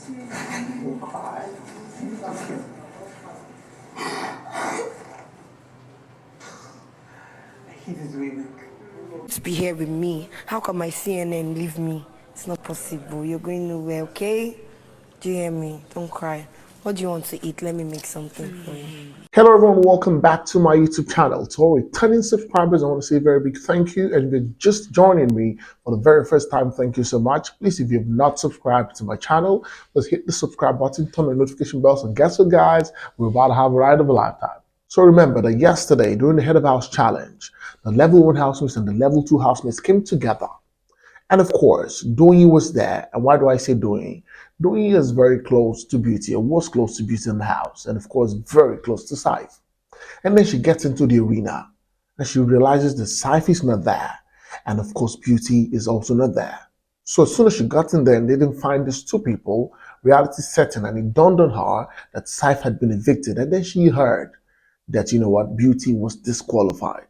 To be here with me. How can my CNN leave me? It's not possible. You're going nowhere, okay? Do you hear me? Don't cry. What do you want to eat? Let me make something for you. Hello everyone, welcome back to my YouTube channel. To all returning subscribers, I want to say a very big thank you. And if you're just joining me for the very first time, thank you so much. Please, if you have not subscribed to my channel, just hit the subscribe button, turn on the notification bells, and guess what guys, we're about to have a ride of a lifetime. So remember that yesterday, during the head of house challenge, the level 1 housemates and the level 2 housemates came together. And of course, Doyin was there. And why do I say Doyin? Doyin is very close to Beauty, or was close to Beauty in the house, and of course, very close to Cyph. And then she gets into the arena, and she realizes that Cyph is not there, and of course, Beauty is also not there. So as soon as she got in there and they didn't find these two people, reality set in, and it dawned on her that Cyph had been evicted. And then she heard that, you know what, Beauty was disqualified.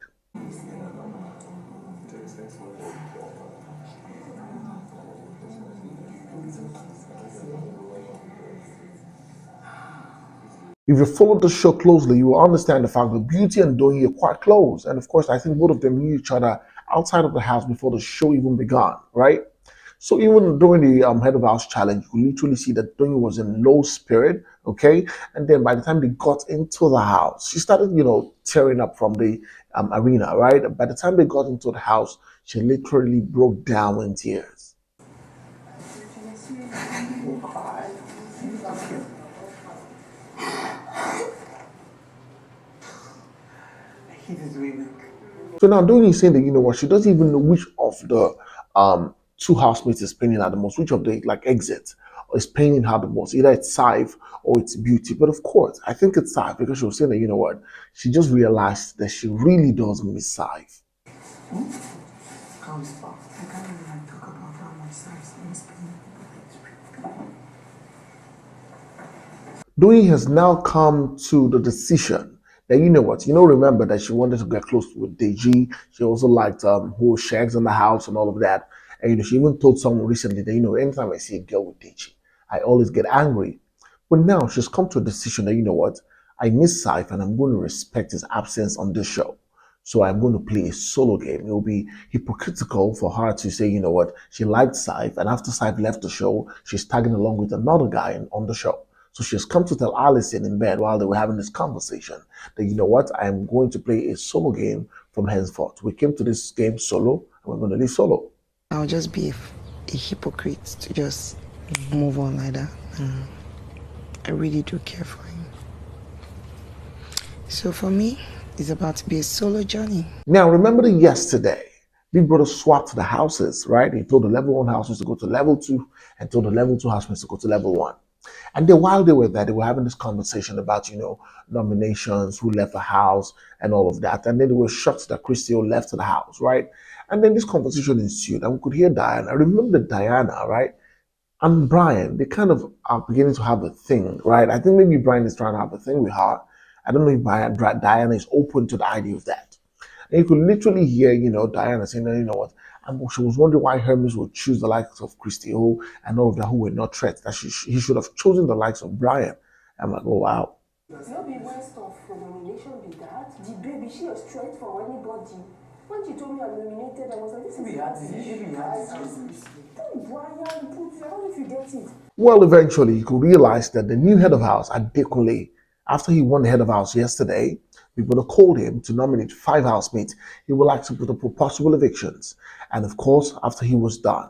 If you followed the show closely, you will understand the fact that Beauty and Doyin are quite close. And of course, I think both of them knew each other outside of the house before the show even began, right? So even during the head of house challenge, you could literally see that Doyin was in low spirit, okay? And then by the time they got into the house, she started, tearing up from the arena, right? By the time they got into the house, she literally broke down in tears. So now Doyin is saying that, you know what, she doesn't even know which of the two housemates is paining her the most, which of the exits is paining her the most. Either it's Cyph or it's Beauty. But of course, I think it's Cyph because she was saying that, you know what, she just realized that she really does miss Cyph. Doyin has now come to the decision that, you know what, remember that she wanted to get close with Deji. She also liked who shags in the house and all of that. And she even told someone recently that, anytime I see a girl with Deji, I always get angry. But now she's come to a decision that, you know what, I miss Cyph and I'm going to respect his absence on this show. So I'm going to play a solo game. It will be hypocritical for her to say, you know what, she liked Cyph, and after Cyph left the show, she's tagging along with another guy on the show. So she has come to tell Allison in bed while they were having this conversation that, you know what, I'm going to play a solo game from henceforth. We came to this game solo, and we're going to leave solo. I'll just be a hypocrite to just move on like that. I really do care for him. So for me, it's about to be a solo journey. Now, remember that yesterday, Big Brother swapped the houses, right? He told the level 1 housemates to go to level 2 and told the level 2 housemates to go to level 1. And then while they were there, they were having this conversation about, nominations, who left the house and all of that. And then they were shocked that Christio left the house, right? And then this conversation ensued and we could hear Diana. I remember Diana, right? And Bryann, they kind of are beginning to have a thing, right? I think maybe Bryann is trying to have a thing with her. I don't know if Diana is open to the idea of that. And you could literally hear, Diana saying, you know what, and she was wondering why Hermes would choose the likes of Christio and all of that who were not threats, that he should have chosen the likes of Bryann. I'm like, oh, wow. No be waste of nomination be that. The baby, she was straight for anybody. When she told me I'm nominated, I was like, this is Bryann, put it, how did you get it? Well, eventually, you could realize that the new head of house, Adekunle, after he won the head of house yesterday, people called him to nominate 5 housemates he would like to put up for possible evictions. And of course, after he was done,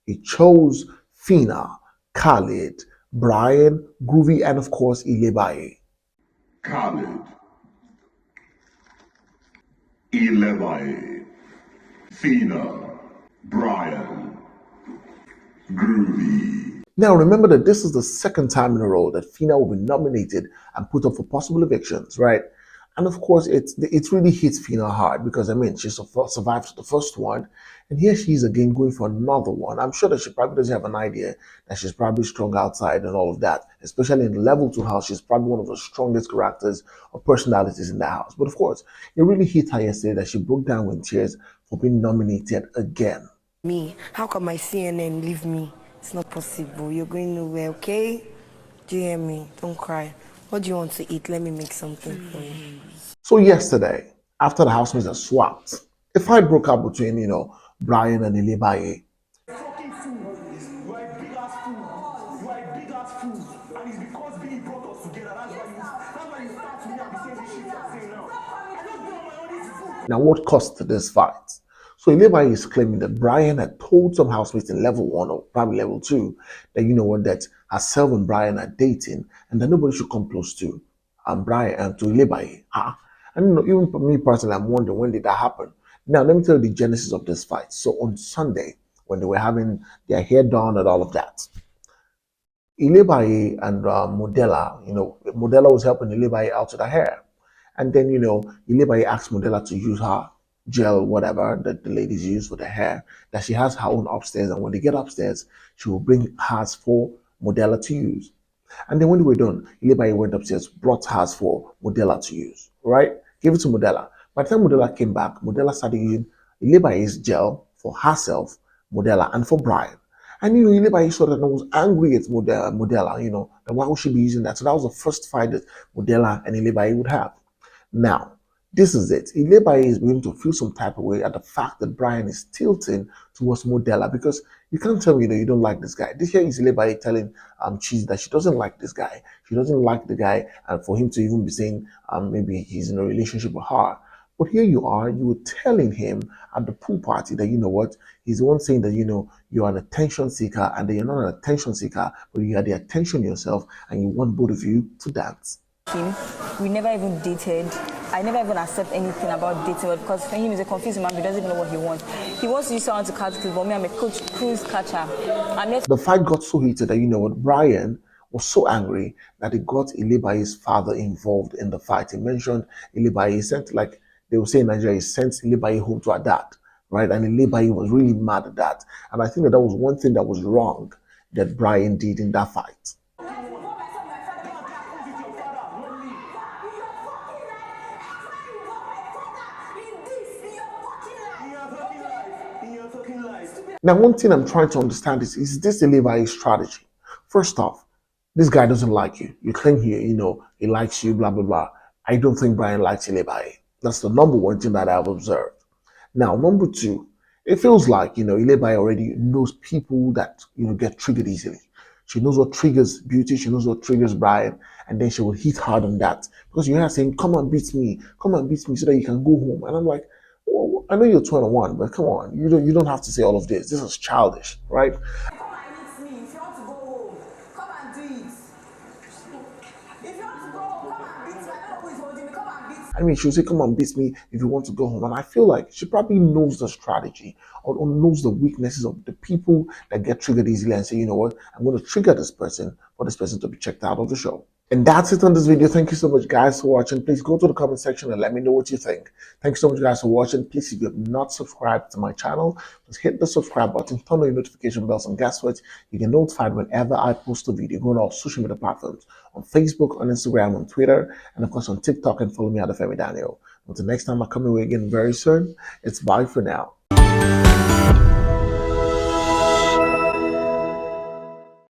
he chose Fina, Khalid, Bryann, Groovy, and of course, Ilebaye. Khalid, Ilebaye, Fina, Bryann, Groovy. Now, remember that this is the second time in a row that Fina will be nominated and put up for possible evictions, right? And of course, it really hits Fina hard because, she survived the first one, and here she is again going for another one. I'm sure that she probably doesn't have an idea that she's probably strong outside and all of that, especially in the level 2 house. She's probably one of the strongest characters or personalities in the house. But of course, it really hit her yesterday that she broke down in tears for being nominated again. Me, how can my CNN leave me? It's not possible. You're going nowhere, okay? Do you hear me? Don't cry. What do you want to eat? Let me make something for you. So yesterday, after the housemates had swapped, a fight broke out between, Bryan and Ilebaye. Fucking fool. You are a big ass fool. You are a big ass fool. And it's because Billy brought us together. That's why you start me and be saying this shit you are saying now. I just do on my own. This is fool. Now, what caused this fight? So Levi is claiming that Bryan had told some housemates in level 1 or probably level 2 that that herself and Bryan are dating and that nobody should come close to Bryan and to Levi. And even for me personally, I'm wondering, when did that happen? Now let me tell you the genesis of this fight. So on Sunday, when they were having their hair done and all of that, Ilebaye and Modella, Modella was helping Ilebaye out with her hair. And then, Ilebaye asked Modella to use her gel, whatever, that the ladies use for their hair, that she has her own upstairs. And when they get upstairs, she will bring hers for Modella to use. And then when they were done, Ilebaye went upstairs, brought hers for Modella to use, right? Gave it to Modella. By the time Modella came back, Modella started using Ilebaye's gel for herself, Modella, and for Bryan. And Ilebaye saw that and was angry at Modella, that why would she be using that? So that was the first fight that Modella and Ilebaye would have. Now, this is it. Ilebaye is beginning to feel some type of way at the fact that Bryan is tilting towards Modella, because you can't tell me that you don't like this guy. This here is Ilebaye telling Cheese that she doesn't like this guy. She doesn't like the guy, and for him to even be saying maybe he's in a relationship with her. But here you are, you were telling him at the pool party that he's the one saying that you're an attention seeker, and that you're not an attention seeker, but you are the attention yourself, and you want both of you to dance. We never even dated. I never even accept anything about dating because for him he's a confused man. He doesn't even know what he wants. He wants to use someone to catch cruise, but me, I'm a cruise catcher. The fight got so heated that Bryan was so angry that he got Ilebaye's father involved in the fight. He mentioned Ilebaye. He sent, like they will say in Nigeria, he sent Ilebaye home to her dad, right? And Ilebaye was really mad at that. And I think that was one thing that was wrong that Bryan did in that fight. Now, one thing I'm trying to understand is this Levi's strategy? First off, this guy doesn't like you. You claim here, he likes you, blah, blah, blah. I don't think Bryan likes Ilebaye. That's the number one thing that I've observed. Now, number two, it feels like, Ilebaye already knows people that, get triggered easily. She knows what triggers Beauty. She knows what triggers Bryan. And then she will hit hard on that. Because you're not saying, come and beat me so that you can go home. And I'm like, well, I know you're 21, but come on, you don't have to say all of this. This is childish, right? Come and meet me. If you want to go home, come and do it. If you want to go home, come and beat me. I don't know who is holding me. Come and beat me. I mean, she'll say, come and beat me if you want to go home. And I feel like she probably knows the strategy or knows the weaknesses of the people that get triggered easily and say, you know what, I'm going to trigger this person for this person to be checked out of the show. And that's it on this video. Thank you so much, guys, for watching. Please go to the comment section and let me know what you think. Thank you so much, guys, for watching. Please, if you have not subscribed to my channel, just hit the subscribe button, turn on your notification bells, and guess what? You get notified whenever I post a video. Go on all social media platforms, on Facebook, on Instagram, on Twitter, and of course on TikTok, and follow me at Olufemi Daniel. Until next time, I come your way again very soon. It's bye for now.